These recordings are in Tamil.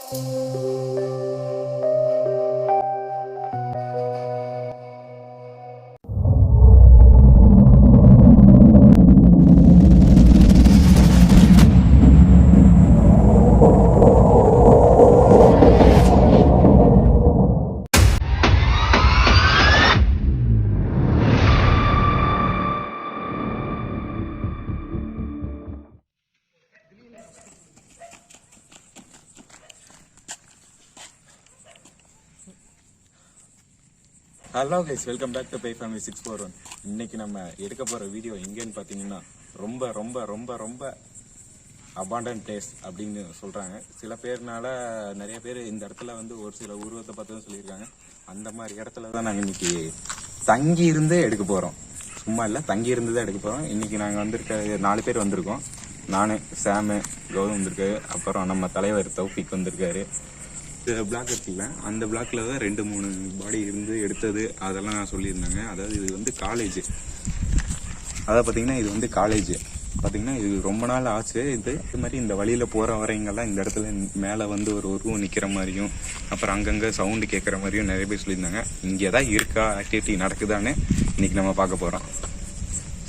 Hello guys, welcome back to பை ஃபேமிலி 641. இன்னைக்கு நம்ம எடுக்க போகிற வீடியோ எங்கேன்னு பார்த்தீங்கன்னா ரொம்ப ரொம்ப ரொம்ப ரொம்ப அபாண்டன் பிளேஸ் அப்படின்னு சொல்கிறாங்க. சில பேர்னால நிறைய பேர் இந்த இடத்துல வந்து ஒரு சில உருவத்தை பார்த்து சொல்லியிருக்காங்க. அந்த மாதிரி இடத்துல தான் நாங்கள் இன்னைக்கு தங்கி இருந்தே எடுக்க போகிறோம். சும்மா இல்லை, தங்கி இருந்து தான் எடுக்க போகிறோம். இன்னைக்கு நாங்கள் வந்திருக்க 4 பேர் வந்திருக்கோம். நான், சாமு, கௌதம் வந்திருக்காரு. அப்புறம் நம்ம தலைவர் தௌஃபிக் வந்திருக்காரு. பிளாக் இருக்குல்ல, அந்த பிளாக்ல தான் 2-3 பாடி இருந்து எடுத்தது அதெல்லாம் சொல்லியிருந்தாங்க. அதாவது இது வந்து காலேஜ், அதாவது பார்த்தீங்கன்னா இது வந்து காலேஜ் பார்த்தீங்கன்னா இது ரொம்ப நாள் ஆச்சு. இது மாதிரி இந்த வழியில் போகிற வரவங்கெல்லாம் இந்த இடத்துல மேலே வந்து ஒரு உருவம் நிற்கிற மாதிரியும் அப்புறம் அங்கங்கே சவுண்டு கேட்குற மாதிரியும் நிறைய பேர் சொல்லியிருந்தாங்க. இங்கே தான் இருக்கா ஆக்டிவிட்டி நடக்குதான்னு இன்னைக்கு நம்ம பார்க்க போகிறோம்.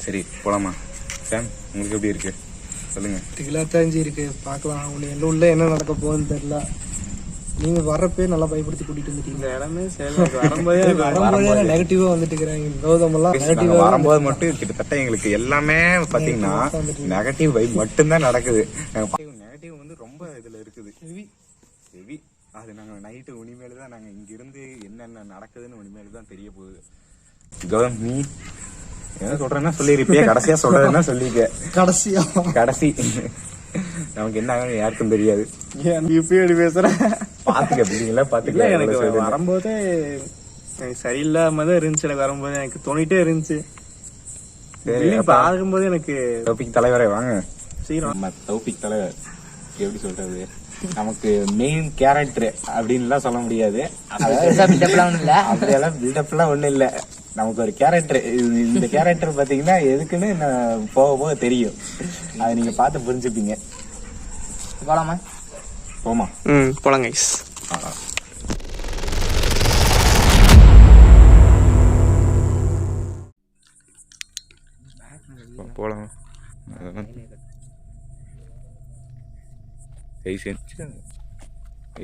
சரி, போகலாமா? சாம், உங்களுக்கு எப்படி இருக்கு சொல்லுங்கள். திகிலாத்தாஞ்சி இருக்கு, பார்க்கலாம். அவங்க எல்லாம் உள்ள என்ன நடக்க போகுதுன்னு தெரியல. நீங்க வரப்பே நல்லா பயப்படுத்தி கூட்டிட்டு வந்துட்டீங்க. இடமே வரும்போதே நெகட்டிவா வந்துட்டு இருக்கிறாங்க. கௌதம் எல்லாம் நெகட்டிவா வரும்போது மட்டும் கிட்டத்தட்ட எங்களுக்கு எல்லாமே பாத்தீங்கன்னா நெகட்டிவ் வைப் மட்டும்தான் நடக்குது. நெகட்டிவ் வந்து ரொம்ப இதுல இருக்குது, ஹெவி. அது நாங்க நைட்டு உனிமேலுதான் நாங்க இங்க இருந்து என்னென்ன நடக்குதுன்னு உனிமேலுதான் தெரிய போகுது. கௌதம், நீ என்ன சொல்றேன்னா சொல்லிருப்பியா? கடைசியா சொல்றதுன்னா சொல்லிக்க. கடைசி நமக்கு என்ன ஆகும் யாருக்கும் தெரியாது. இப்படி பேசுறேன், பாத்துக்கல. எனக்கு வரும்போது சரியில்லாம தான் இருந்துச்சு. எனக்கு வரும்போது எனக்கு தோணிட்டே இருந்துச்சு. பார்க்கும்போது எனக்கு தௌஃபிக் தலைவரே வாங்க. நம்ம தௌஃபிக் தலைவர் எப்படி சொல்றது, நமக்கு மெயின் கேரக்டர் அப்படின்லாம் சொல்ல முடியாது. அப்படியெல்லாம் பில்டப்லாம் ஒண்ணும் இல்ல. நமக்கு ஒரு கேரக்டர், இந்த கேரக்டர் பாத்தீங்கன்னா எதுக்குன்னு போக போக தெரியும். அதை நீங்க பார்த்து புரிஞ்சுப்பீங்க. போலாமா? போமா, போலாம் கைஸ். போலாம்.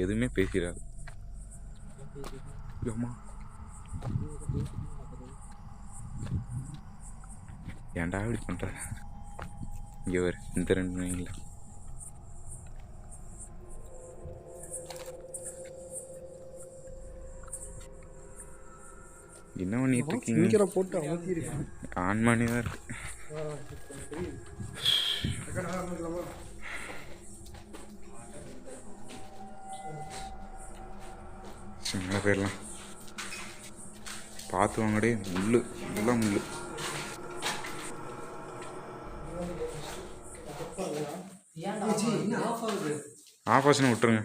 எதுவுமே பேசிடாது. ஏன்டா இப்படி பண்ற? இங்க ஒரு இந்த 2 மணில என்ன பண்ணிட்டு இருக்கீங்க? ஆன் பண்ணி தான் இருக்கு. சின்ன பேர்லாம் பார்த்து வாங்கடே. முள்ளு எல்லாம் முள்ளு. ஆபாசனை விட்டுருங்க.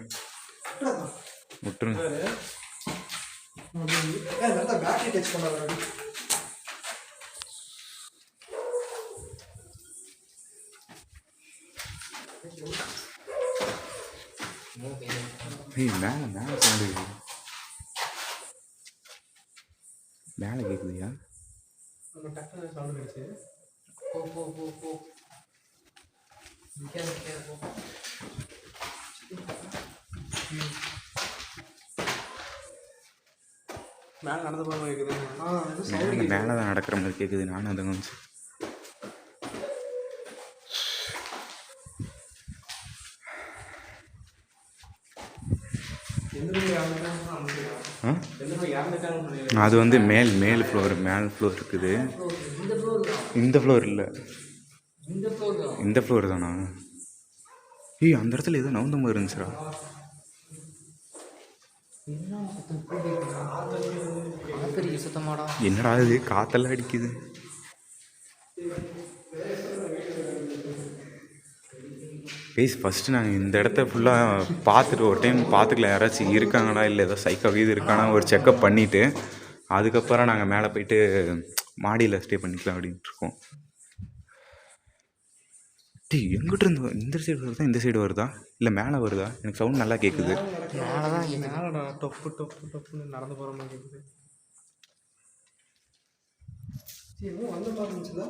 மேல கேக்குதுயா? மேலதான் நடக்கிற மாதிரி கேக்குது. நானும் அதை வந்து அது வந்து மேல் ஃப்ளோர் இருக்குது. இந்த ஃப்ளோர் இல்லை, இந்த ஃப்ளோர் தானா? அந்த இடத்துல ஏதோ நவுந்த மாதிரி இருந்துச்சுடா. என்னடா இது, காத்தெல்லாம் அடிக்குது. ஃபர்ஸ்ட் நாங்கள் இந்த இடத்த ஃபுல்லாக பார்த்துட்டு ஒரு டைம் பார்த்துக்கல, யாராச்சும் இருக்காங்களா இல்லை ஏதோ சைக்கோ இது இருக்கானா ஒரு செக்கப் பண்ணிவிட்டு அதுக்கப்புறம் நாங்கள் மேலே போயிட்டு மாடியில் ஸ்டே பண்ணிக்கலாம் அப்படின்ட்டு இருக்கோம். எங்கிட்ட இருந்து இந்த சைடு வருதா இந்த சைடு வருதா இல்லை மேலே வருதா? எனக்கு சவுண்ட் நல்லா கேட்குது. மேலே தான் மேலே டொப்பு டொப்பு டொப்புன்னு நடந்து போகிற மாதிரி இருக்குது. இன்னும் வந்த மாதிரி இருந்துச்சுதா?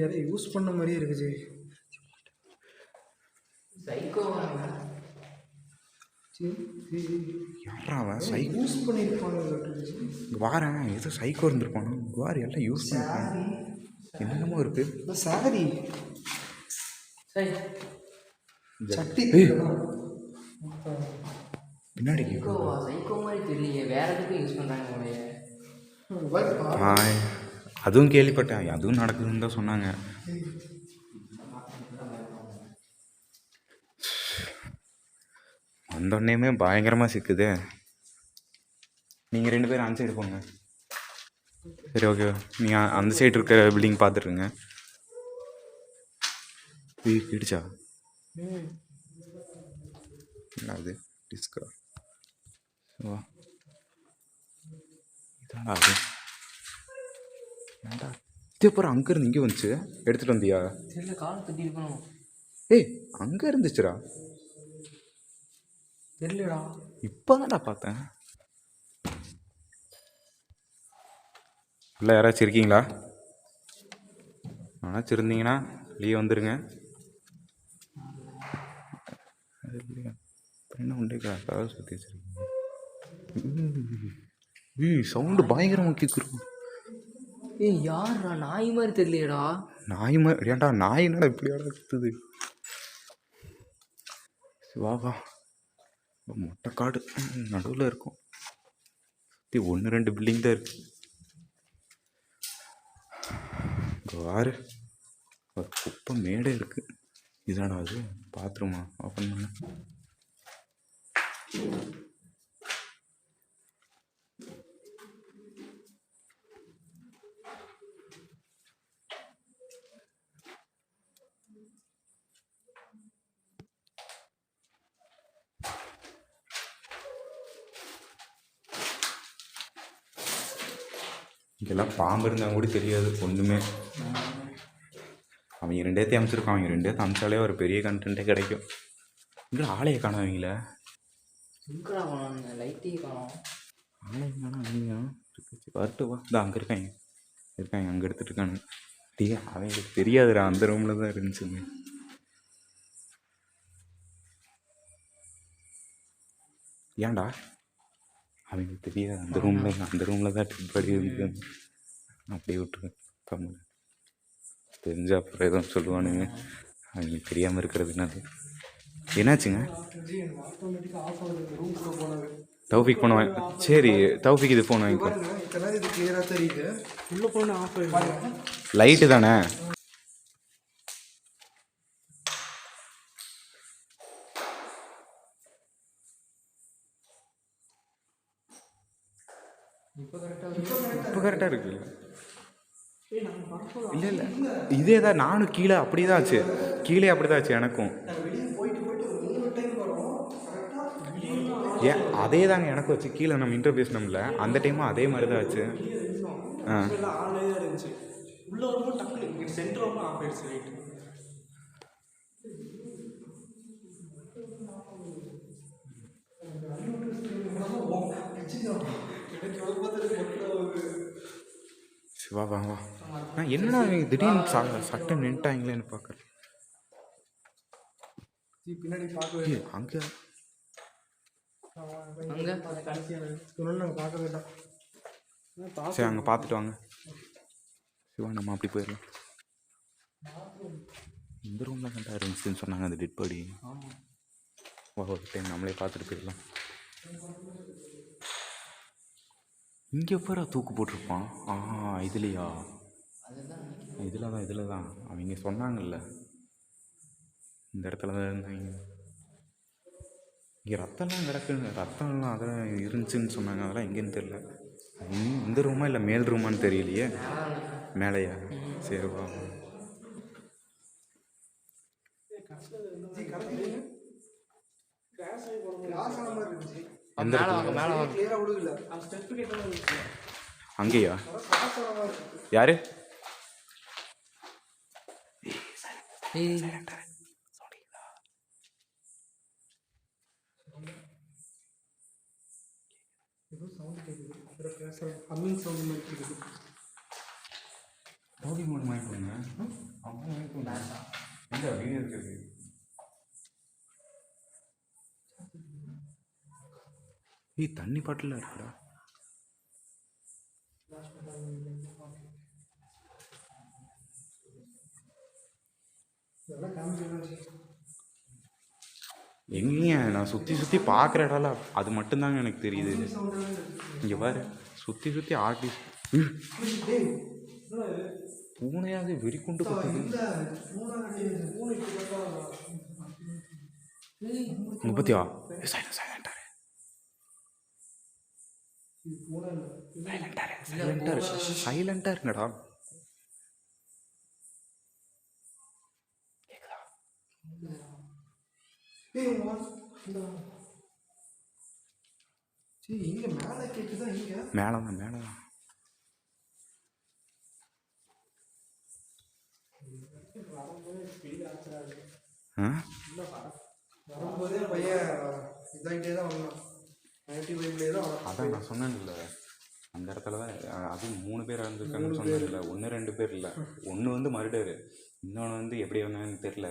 யாரையும் யூஸ் பண்ண மாதிரியே இருக்குது. யாரா அவன்? சைக்கோ யூஸ் பண்ணியிருப்பாங்க. வாரேன் ஏதோ சைக்கோ இருந்திருப்பானோ. வார் எல்லாம் யூஸ் பண்ணிருப்பாங்க. என்னென்னமோ இருக்கு. சாரி சட்டி பின்னாடி சைக்கோ மாதிரி தெரியலையே, வேற எதுக்கும் யூஸ் பண்ணுறாங்க உடைய. அதுவும் கேள்விப்பட்டேன், அதுவும் நடக்குதுன்னு தான் சொன்னாங்க. வந்தோடனேயுமே பயங்கரமாக சிக்குது. நீங்கள் 2 பேரும் அந்த சைடு போங்க. சரி ஓகே, நீங்கள் அந்த சைடு இருக்க பில்டிங் பார்த்துருங்க. கிடிச்சா அது டிஸ்கா வா இதாடா அது. ஏன்டா இதே அப்புறம் அங்கேருந்து இங்கே வந்துச்சு, எடுத்துகிட்டு வந்தியா? தெரியல, கால் தட்டி இருக்கணும். ஏய் அங்கே இருந்துச்சுடா. தெரியலடா, இப்போ தான்டா பார்த்தேன். இல்லை யாராச்சும் இருக்கீங்களா? யாராச்சும் இருந்தீங்கன்னா வெளியே வந்துடுங்க. இல்லையா என்ன உண்டேக்கா கதை சுற்றி வச்சுருக்கீங்க. சவுண்டு பயங்கரமாக கேட்குறோம். ஏய் யாரா? நாய் மாதிரி தெரியலையடா. நாய் மாதிரி? ஏன்டா நாய் என்னடா இப்படியாடா சுற்றுது? வா வா, மொட்டை காடு நடுவில் இருக்கும். சுற்றி 1-2 பில்டிங் தான் இருக்கு. வாரு ஒரு குப்பை மேடே இருக்கு. இதாடா அது பாத்ரூமா? ஓப்பன் பண்ண இங்கெல்லாம் பாம்பு இருந்தால் கூட தெரியாது ஒன்றுமே. அவங்க 2 அமைச்சிருக்கான். அவங்க 2 அமைச்சாலே ஒரு பெரிய கண்டென்ட்டே கிடைக்கும். இங்கே ஆளையை காணும் அவங்கள. எங்கடா காணோம்? லைட்டே காணோம். ஆளையை காணும் அவங்க. வரட்டு வா, இந்த அங்கே இருக்காங்க அங்கே எடுத்துகிட்டு இருக்காங்க. டீ அவங்களுக்கு தெரியாதுடா, அந்த ரூமில் தான் இருந்துச்சுங்க. ஏன்டா அவங்களுக்கு தெரியாது, அந்த ரூமில் தான் ட்ரிப் படி இருக்கு. அப்படியே விட்டுருக்கேன். தமிழ் தெரிஞ்சா அப்புறம் எதுவும் சொல்லுவானுங்க. அவங்களுக்கு தெரியாமல் இருக்கிறதுனால. என்னாச்சுங்க? தௌஃபிக் போன சரி, தௌஃபிக் இது ஃபோன் வாங்கிக்கோ. இது கிளியராக தெரியுது. உள்ள போன ஆஃப் ஆகிடுவாங்க. லைட்டு தானே? இப்போ கரெக்டாக இருக்கு. இல்லை இதே தான், நானும் கீழே அப்படி தான் ஆச்சு. கீழே அப்படி தான் ஆச்சு எனக்கும். ஏன் அதே தாங்க எனக்கும் வச்சு. கீழே நம்ம இன்டர்வியூ பேசினோம்ல, அந்த டைமும் அதே மாதிரி தான் ஆச்சு. வா வா வா. நான் என்னடா திடீர்னு சட்டை நின்ட்டாங்களேன்னு பார்க்குறேன். பின்னாடி பார்க்கவே அங்கே பார்க்கவே இல்லை. சரி அங்கே பார்த்துட்டு வாங்க. சிவா நம்ம அப்படி போயிடலாம். இந்த ரூமில் கண்டா இருந்துச்சுன்னு சொன்னாங்க அந்த டெட் பாடி. ஒரு டைம் நம்மளே பார்த்துட்டு போயிடலாம். இங்கே எப்போ தூக்கு போட்டிருப்பான்? இதுலையா? இதில் தான் அவங்க சொன்னாங்கல்ல, இந்த இடத்துல தான் இருந்தாங்க. இங்கே ரத்தம்லாம் கிடக்குங்க. ரத்தம்லாம் அதெல்லாம் இருந்துச்சுன்னு சொன்னாங்க. அதெல்லாம் எங்கேன்னு தெரியல. இந்த ரூமா இல்லை மேல் ரூமான்னு தெரியலையே. மேலையா? சரி வா. எந்த இடத்துல? அங்கேயா? யாரு? ஏய் ஏதோ சவுண்ட் கேட்குது, பேசுகிற ஹம்மிங் சவுண்ட் மாதிரி கேட்குது. ரோடி மூணு வாங்கி கொடுங்க. அவங்க வாங்கி கொடுங்க. எங்க வீடியோ இருக்குது? ஏய் தண்ணி பாட்டில் இருக்குடா. இதெல்லாம் காமிச்சு எங்கேங்க நான் சுற்றி சுற்றி பார்க்குற இடம்ல அது மட்டும்தாங்க எனக்கு தெரியுது. இங்கே பாரு சுற்றி சுற்றி ஆர்டிஸ்ட் பூனையாவது வெறி கொண்டு கொடுத்தது. முப்பத்தியா சைலண்டாரு சைலண்டாருங்கடா. இங்க மேல கேக்குதா? இங்க மேலதான் மேலதான். வரும்போதே பையன் இதாகிட்டே தான் வரணும். 95 தான் வரணும். அதான் நான் சொன்னேன்ல அந்த இடத்துல தான். அதுவும் 3 பேர் இருந்திருக்காங்கன்னு சொன்னதில்ல, 1 2 பேர் இல்லை. ஒன்று வந்து மர்டரு, இன்னொன்று வந்து எப்படி வந்தாங்கன்னு தெரில.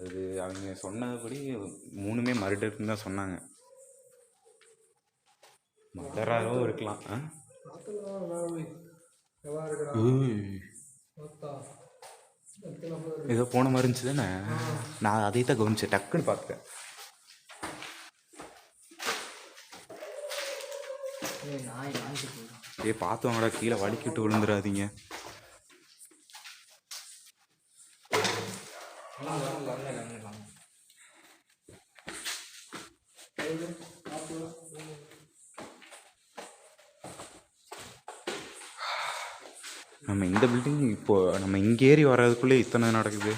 அது அவங்க சொன்னபடி 3மே மர்டருன்னு தான் சொன்னாங்க. மதராகவும் இருக்கலாம். ஏதோ போன மாதிரி இருந்துச்சு தானே. நான் அதை தான் கவனிச்சேன், டக்குன்னு பார்த்தேன். ஏ பார்த்தவங்கடா, கீழே வலிக்கிட்டு விழுந்துடாதீங்க. நம்ம இந்த பில்டிங் இப்போது நம்ம இங்கே ஏறி வர்றதுக்குள்ளே இத்தனை நடக்குது.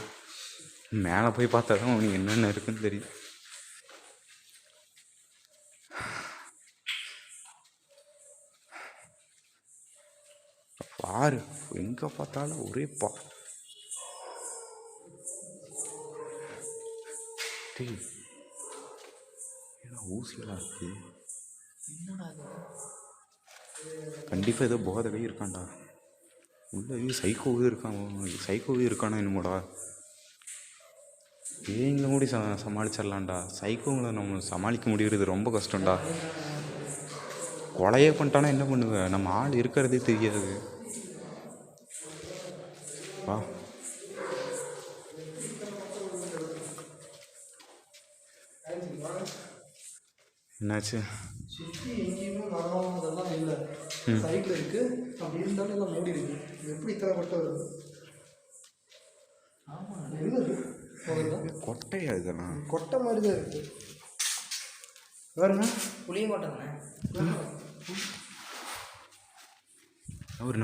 மேலே போய் பார்த்தா தான் அவனுக்கு என்னென்ன இருக்குன்னு தெரியும். பாரு எங்கே பார்த்தாலும் ஒரே ஊசியெல்லாம் இருக்கு. கண்டிப்பாக ஏதோ போதவே இருக்கான்டா உள்ள. சைக்கோவே இருக்கான். சைக்கோவே இருக்கானா என்னமோடா. பேய்களை கூட சமாளிச்சிடலாம்டா. சைக்கோங்களை நம்ம சமாளிக்க முடிகிறது ரொம்ப கஷ்டம்டா. கொலையே பண்ணிட்டானா என்ன பண்ணுவேன்? நம்ம ஆள் இருக்கிறதே தெரியாது. வா என்னாச்சு? சுற்றி எங்கேயுமே மரம் அதெல்லாம் இல்லை. சைடில் இருக்கு. அப்படி இருந்தாலும் எல்லாம் மூடி இருக்கு. எப்படி இத்தனை கொட்டை வருது? கொட்டையா இதெல்லாம்? கொட்டை மாதிரி தான் இருக்கு. பாருங்க, புளிய மாட்டேங்க. நவரு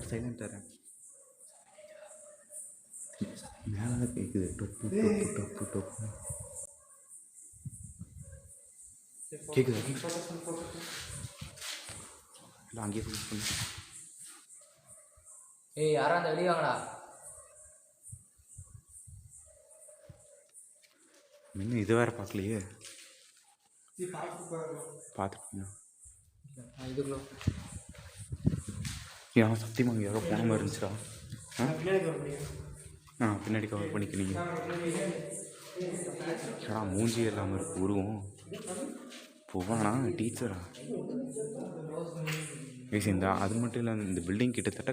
சைலண்டார் மேலே கேட்குது. டொப்பு டொப்பு டொப்பு டொப்பு கேட்குது. இல்லை அங்கேயே பண்ணு. ஏய் யாரா அந்த வெளியே வாங்கடா. இன்னும் இது வேறு பார்க்கலையே. பார்த்துருக்கீங்க? இதுக்குள்ள ஏன் சத்தியமாக யாரோ போன மாதிரி இருந்துச்சுடா. பின்னாடி கவர் பண்ணிக்கிறீங்க. ஏடா மூஞ்சி இல்லாமல் இருக்கு உருவம். போவானா டீச்சரா? இந்த அது மட்டும் இல்லை, இந்த பில்டிங் கிட்டத்தட்ட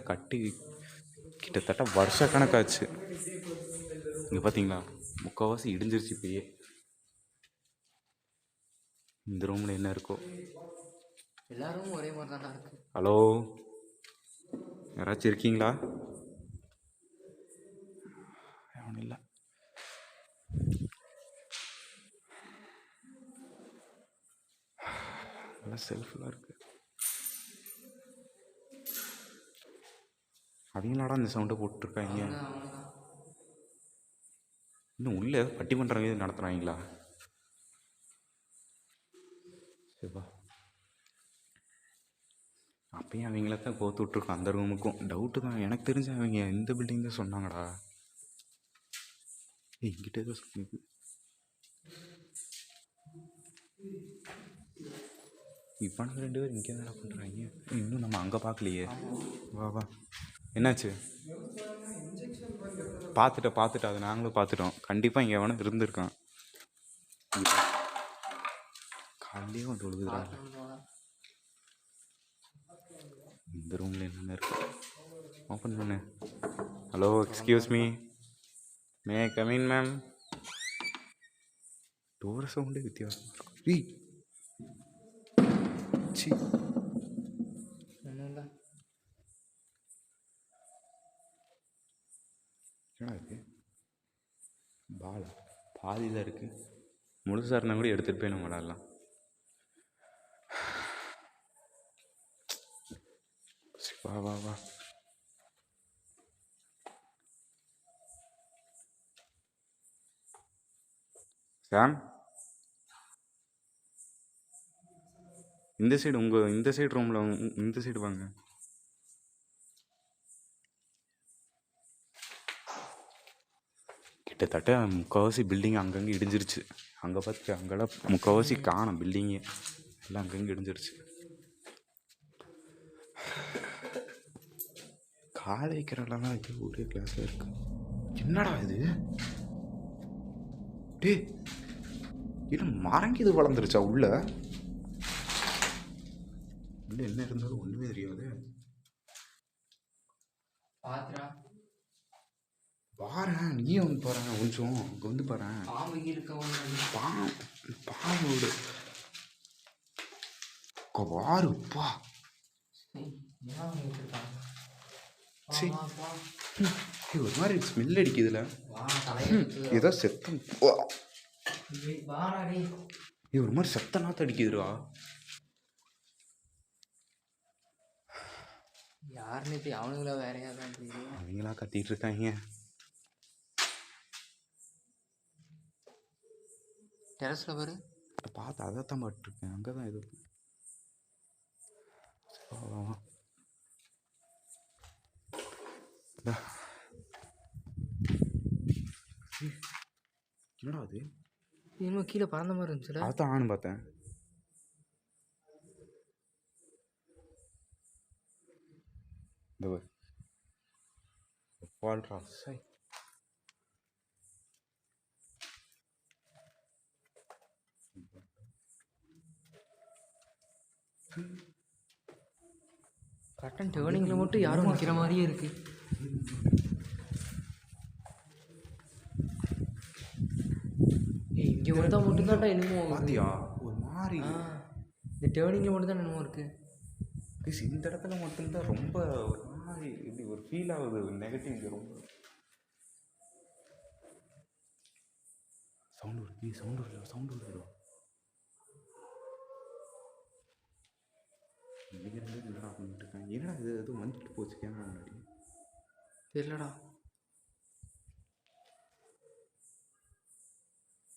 வருஷ கணக்காச்சு. இங்கே பார்த்தீங்களா, முக்கால்வாசி இடிஞ்சிருச்சு. இப்பயே இந்த ரூமில் என்ன இருக்கோ. எல்லாரும் ஒரே மாதிரி தானே இருக்கு. ஹலோ, யாராச்சும் இருக்கீங்களா? அவன் இல்லை. நல்லா செல்ஃபுல்லாக இருக்கு. அவங்களாடா இந்த சவுண்டை போட்டுருக்காங்க. இன்னும் உள்ளே பட்டிமன்றம் நடத்துகிறாங்களா? சரிப்பா. அப்பயும் அவங்கள தான் கோத்து விட்ருக்கோம் அந்த ரூமுக்கும். டவுட்டு தான், எனக்கு தெரிஞ்ச அவங்க இந்த பில்டிங் தான் சொன்னாங்கடா. என்கிட்ட ஏதோ சொன்னது. இப்போ நாங்கள் 2 பேரும் இங்கே என்ன பண்ணுறாங்க? இன்னும் நம்ம அங்கே பார்க்கலையே. வா வா, என்னாச்சு? பார்த்துட்டோம், அதை நாங்களும் பார்த்துட்டோம். கண்டிப்பாக இங்கே எவனும் இருந்திருக்கான். காலையிலேயே வந்து விழுகுதுறாங்க. இந்த ரூமில் என்னென்ன இருக்கு? ஓப்பன் பண்ணு. Hello, excuse me, may come in ma'am. Door சவுண்டே வித்தியாசம் இருக்கும். சி, என்னடா இருக்கு? பாலா பாதியில் இருக்கு. முழுசாக இருந்தால் கூட எடுத்துகிட்டு போய் நம்ம விளாட்லாம். வா வா வா. சாம், இந்த சைடு இந்த சைடு ரூமில் இந்த சைடு வாங்க. கிட்டத்தட்ட முக்கால்வாசி பில்டிங் அங்கங்கே இடிஞ்சிருச்சு. அங்கே பார்த்து அங்கெல்லாம் முக்கால்வாசி காணும் பில்டிங்கே, எல்லாம் அங்கங்கே இடிஞ்சிருச்சு. காலை வைக்கிறலாம் இது ஒரே கிளாஸில் இருக்கு. என்னடா இது? டே, இது மரங்கி இது வளர்ந்துருச்சா உள்ள என்ன இருந்தாலும் ஒன்றுமே தெரியாது. பாறேன், நீயே வந்து பாறேன், கொஞ்சம் அங்கே வந்து பாறேன். பாவோடு வாருப்பா. சரி, ஒரு மாதிரி ஸ்மெல் அடிக்குதுல, ஏதோ செத்தம். ஒரு மாதிரி செத்த நாற்று அடிக்குதுடா. யாருன்னு இப்போ அவனுங்களா வேற யாரும் அவங்களா கத்திட்டு இருக்காங்க. டெரஸில் பாரு, பார்த்து அதைத்தான் பாட்டுருக்கேன். அங்கே தான் இது. என்னடா அது? இன்னும் கீழே பறந்த மாதிரி இருந்துச்சுல. அதான் ஆனு பார்த்தேன். இந்த வாழ்றா சை. கட்டன் டேர்னிங்கில் மட்டும் யாரும் நிற்கிற மாதிரியே இருக்கு. இங்கே வந்தால் மட்டும்தான்டா என்னமோ பார்த்தியா ஒரு மாதிரி. இந்த டேர்னிங்கில் மட்டும்தான் என்னமோ இருக்கு. இந்த இடத்துல மட்டும்தான் ரொம்ப ஒரு மாதிரி இப்படி ஒரு ஃபீல் ஆகுது. நெகட்டிவ் ரொம்ப சவுண்டு வருது. என்னடா பண்ணிட்டு இருக்காங்க? என்னடா இது எதுவும் வந்துட்டு போச்சு கேமரா முன்னாடி? தெரியலடா.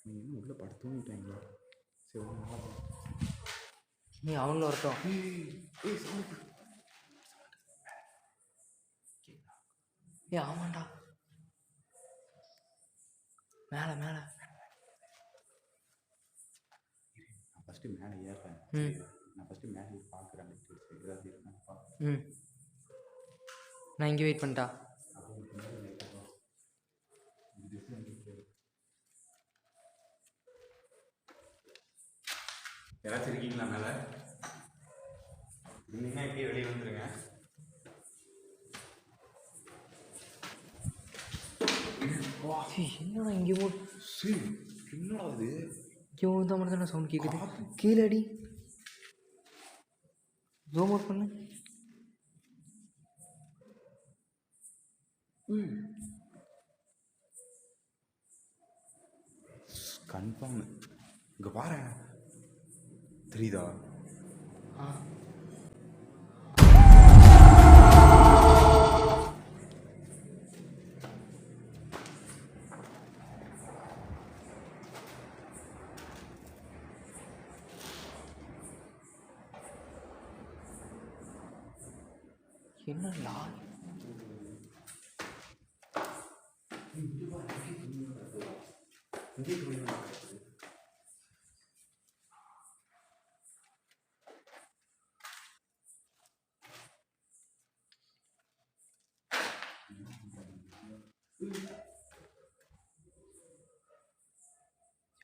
நீ என்ன உள்ள படுத்து தூங்கிட்டாங்களா? சரி, நீ அவங்கள வரட்டும். ஆமாண்டா, மேலே மேலே. நான் ஃபஸ்ட்டு மேலே ஏறுறேன். நான் ஃபஸ்ட்டு மேலே பார்க்குறேன். ஏதாவது இருக்கான்னு பார்க்குறேன். நான் இங்கே வெயிட் பண்ணிட்டா. யாராச்சும் இருக்கீங்களா மேலே? இருந்தீங்கன்னா இப்படியே வெளியே வந்துருங்க. என்னடா இங்கே என்னடா அது? இங்கே தான் மட்டும் தானே சவுண்ட் கேட்குது. கீழே அடி, ஜூம் அவுட் பண்ணு. கன்ஃபார்ம் இங்கே பாரு, தெரியுதா? என்னடா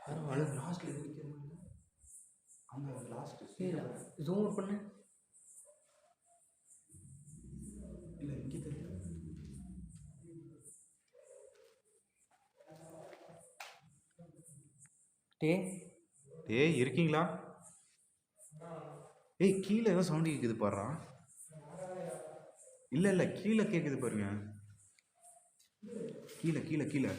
யாரும் அழுது லாஸ்ட்ல ஜூம் அவுட் பண்ணு. டேய் ஏய் இருக்கீங்களா? ஏய் கீழே ஏதோ சவுண்டு கேட்குது பாருடா. இல்லை இல்லை கீழே கேட்குது பாருங்க. கீழே கீழே கீழே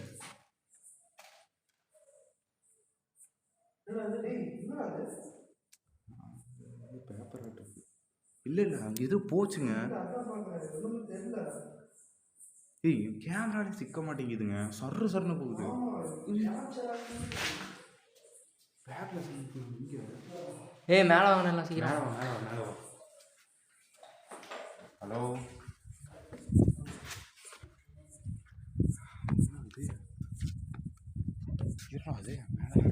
பேப்பர் இருக்கு. இல்லை இல்லை அங்கே எதோ போச்சுங்க. ஏய் கேமராலே சிக்க மாட்டேங்குதுங்க. சர்ரு சர்னு போகுது. பேக்கில் இங்கே ஏய் மேலே வாங்க நல்லா சீக்கிரம். ஹலோ அது மேலே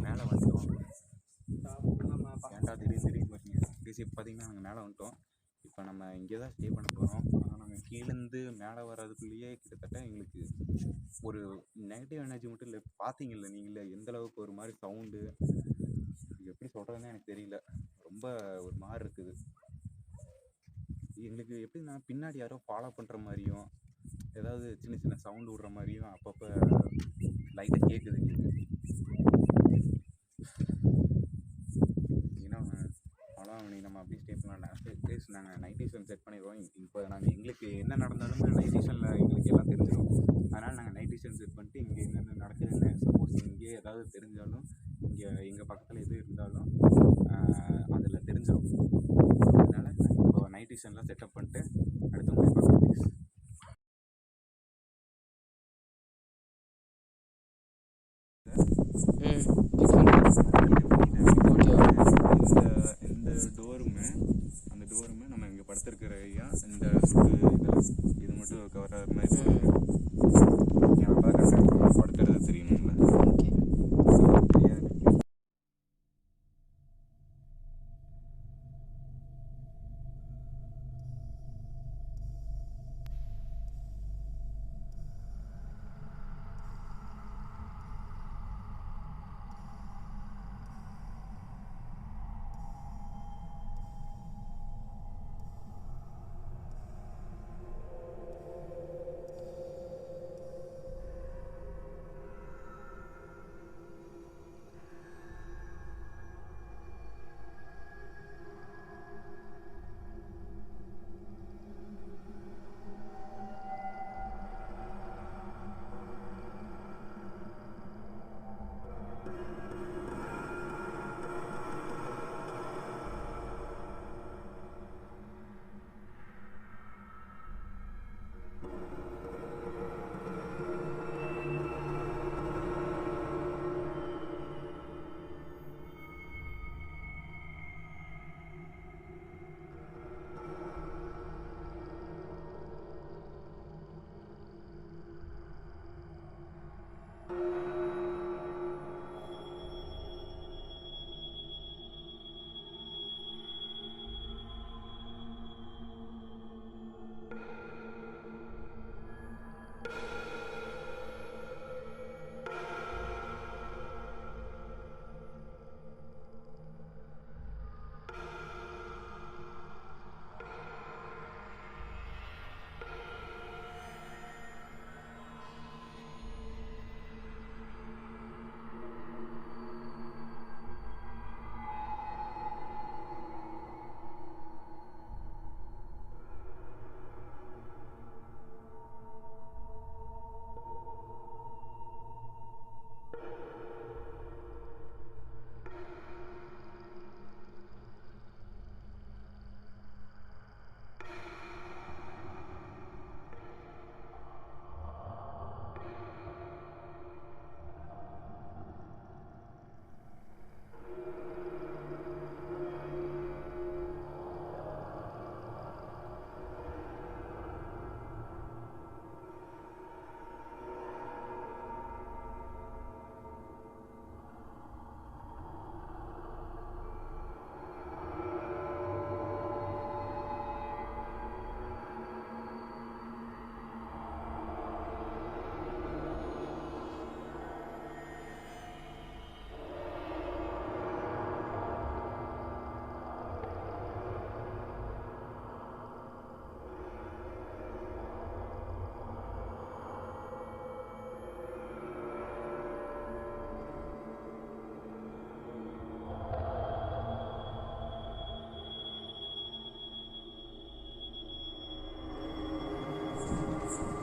மேலே வந்துட்டோம். ஏன்டா திடீர்னு பார்த்தீங்கன்னா பார்த்தீங்கன்னா நாங்கள் மேலே வந்துட்டோம். இப்போ நம்ம இங்கே தான் ஸ்டே பண்ண போகிறோம். ஆனால் நாங்கள் கீழேருந்து மேலே வர்றதுக்குள்ளேயே கிட்டத்தட்ட எங்களுக்கு ஒரு நெகட்டிவ் எனர்ஜி மட்டும் இல்லை. பார்த்தீங்கல்ல நீங்களே எந்தளவுக்கு ஒரு மாதிரி சவுண்டு எப்படி சொல்கிறதுன்னு எனக்கு தெரியல. ரொம்ப ஒரு மாதிரி இருக்குது எங்களுக்கு. எப்படின்னா பின்னாடி யாரோ ஃபாலோ பண்ணுற மாதிரியும் ஏதாவது சின்ன சின்ன சவுண்டு விடுற மாதிரியும் அப்பப்போ லைட்டாக கேட்குது எங்களுக்கு. ஏன்னா அவ்வளோ நம்ம அப்படியே ஸ்டே பண்ணலாம். ப்ளேஸ் நாங்கள் நைட் டியூஷன் செட் பண்ணிடுவோம். இப்போ நாங்கள் எங்களுக்கு என்ன நடந்தாலுமே நைட் டியூஷனில் எங்களுக்கு எல்லாம் தெரிஞ்சிடும். அதனால் நாங்கள் நைட் டியூஷன் செட் பண்ணிட்டு இங்கே என்னென்ன நடக்குதுன்னு சப்போஸ் இங்கே ஏதாவது தெரிஞ்சாலும் இங்கே எங்கள் பக்கத்தில் எது இருந்தாலும் அதில் தெரிஞ்சிடும். அதனால் நாங்கள் இப்போ நைட் டியூஷன்லாம் செட்டப் பண்ணிட்டு அடுத்த முறை பார்க்கலாம் ப்ளீஸ். இந்த டோருமே அந்த டோருமே நம்ம இங்கே படுத்திருக்கிற ஐயா இந்த இது மட்டும் கவர் ஆகிற மாதிரி அப்போ கரெக்டாக படுத்துறது தெரியணும்ல.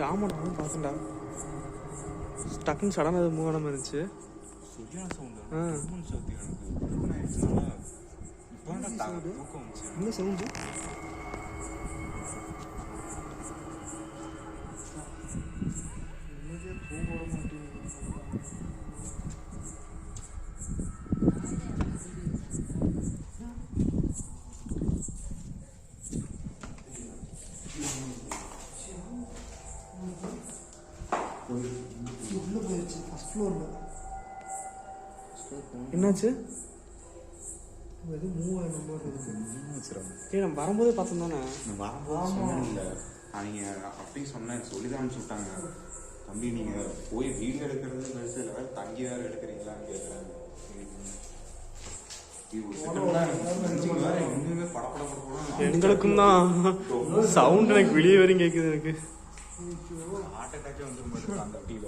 ஆமாடா நானும் பார்த்தேன்டா. டக்குன்னு சடனாக அது மூவ் ஆன மாதிரி இருந்துச்சு. சரியான சவுண்டு. ஆ. சவுத்தி எனக்கு என்ன ஆயிடுச்சுன்னா இப்போ தூக்கம் வந்துச்சு. என்ன சவுண்டு? உள்ள போயிடுச்சு ஃபர்ஸ்ட் ஃப்ளோர்ல. என்னாச்சு? எதுவும் மூவ் ஆன மாதிரி இருக்கு. ஏய் நம்ம வரும்போதே பார்த்தோம் தானே. நான் வரும்போது சொன்னேன் இல்லை, நீங்கள் அப்படியும் சொன்னேன், சொல்லி தான் அனுப்பிச்சு விட்டாங்க. தம்பி நீங்கள் போய் வீடியோ எடுக்கிறது பெருசு இல்லை, வேறு தங்கி வேறு எடுக்கிறீங்களான்னு கேட்குறாங்க. எங்களுக்கும் தான் சவுண்ட் எனக்கு வெளியே வரையும் கேட்குது எனக்கு. ஹார்ட் அட்டாக்கே வந்துடும் அந்த டீல.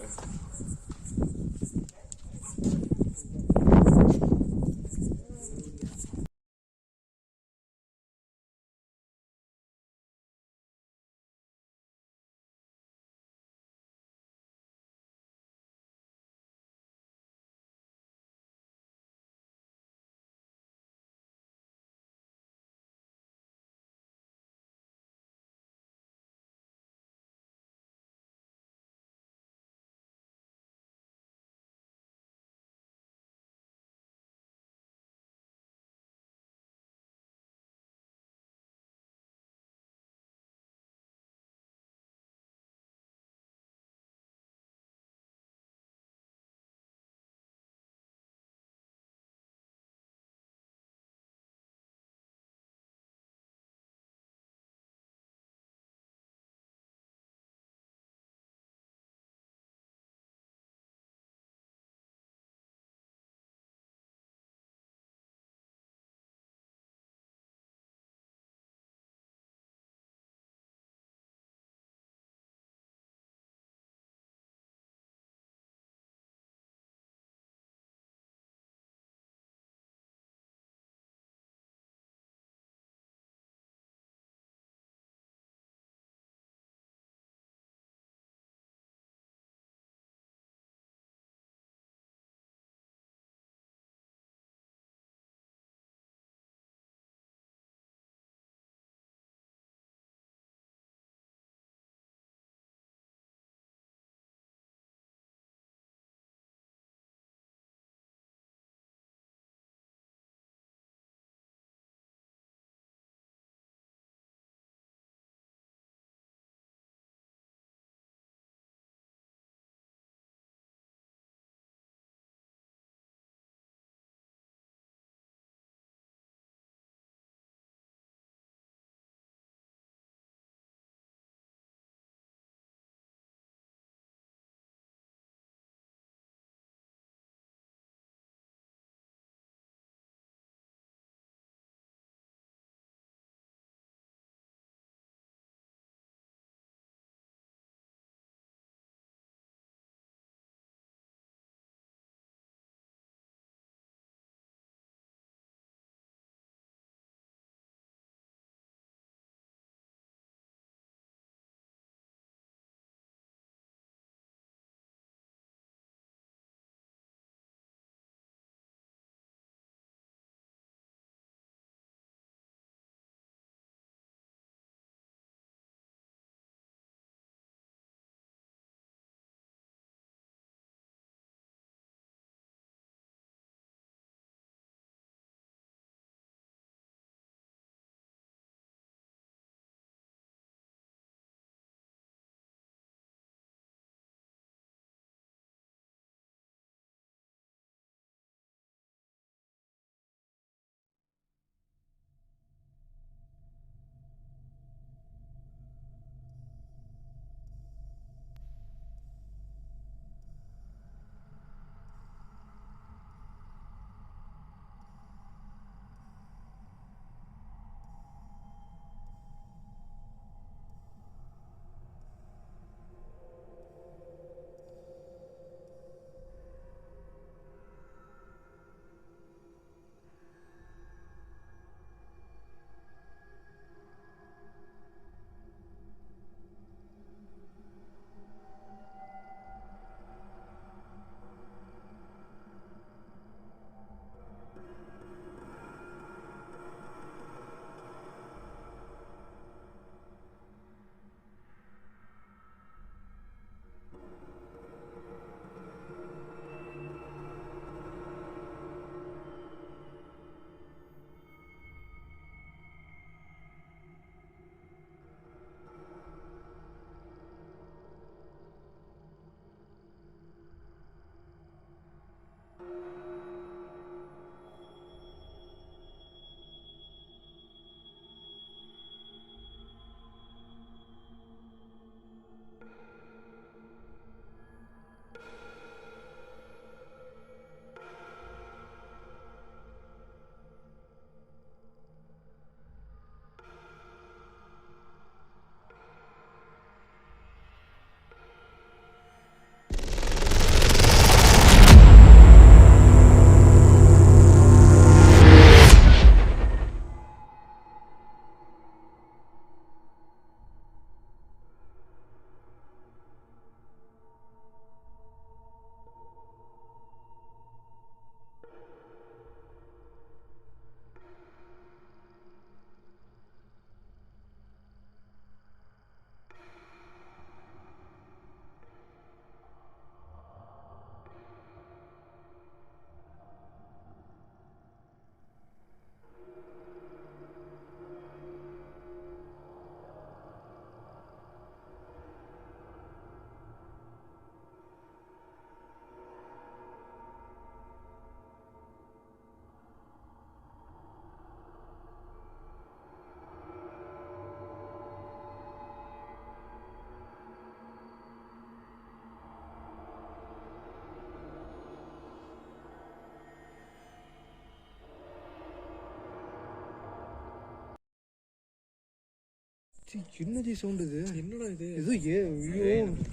என்னது சவுண்ட் இது? என்னடா இது? இது ஐயோ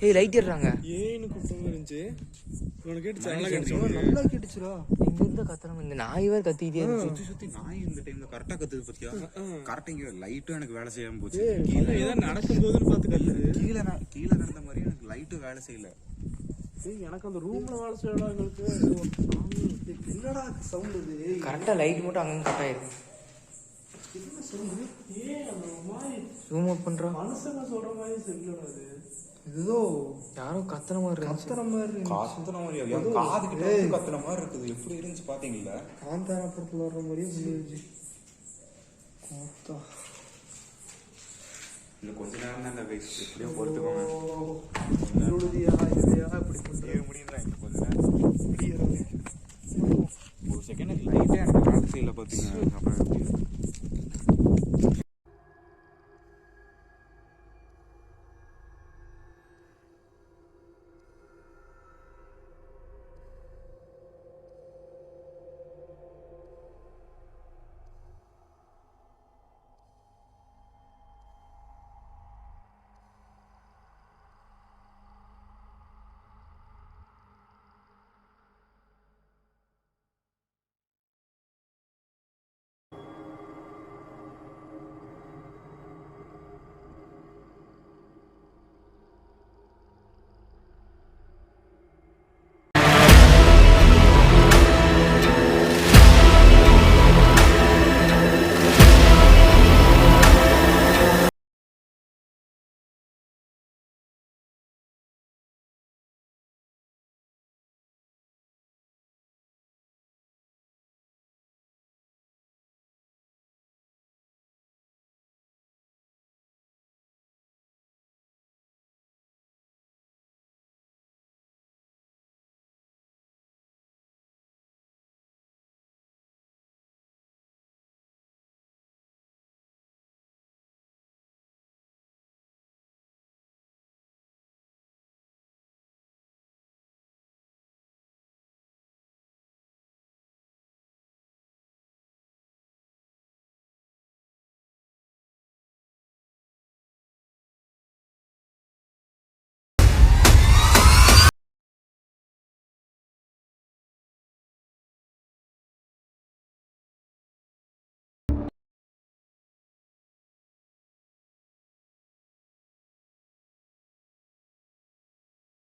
ஏய் லைட் ஏறாங்க. ஏன்னு கூப்பிட்ட மாதிரி இருந்துச்சு. உனக்கு கேட்டுச்சா? நல்லா ஐயோ, கேட்டுச்சு. நல்லா கேட்டுச்சுடா. எங்க இருந்த கத்துறோம் இந்த நாய் வேற கத்திட்டே இருக்கு. சுத்தி நாய் இந்த டைம்ல கரெக்டா கத்துது பத்தியா? கரெக்டா இங்க லைட்டும் எனக்கு வேலை செய்யாம போச்சு. கீழே ஏதாவது நடக்கும் போதுன்னு பார்த்து கத்துது. கீழே நடந்த மாதிரி எனக்கு லைட்டும் வேலை செய்யல. எனக்கு அந்த ரூம்ல வேலை செய்யறவங்களுக்கு என்னடா சவுண்ட் இது? கரெக்டா லைட் மட்டும் அங்கங்க கட் ஆயிருக்கு. ஜூம் அவுட் பண்றோம். மனுஷங்க சொல்ற மாதிரி செல்லடா அது. ஏதோ யாரோ கத்துற மாதிரி இருக்கு. கத்துற மாதிரி இருந்துச்சு. காத்துன மாதிரி என் காது கிட்ட வந்து கத்துன மாதிரி இருக்குது. எப்படி இருந்துச்சு பாத்தீங்களா? காந்தாரா படத்துல வர்ற மாதிரியே இருந்துச்சு. காத்தா. இன்னும் கொஞ்ச நேரம் தான் அந்த வயசு எப்படியோ பொறுத்துக்கோங்க. இப்படி பண்ற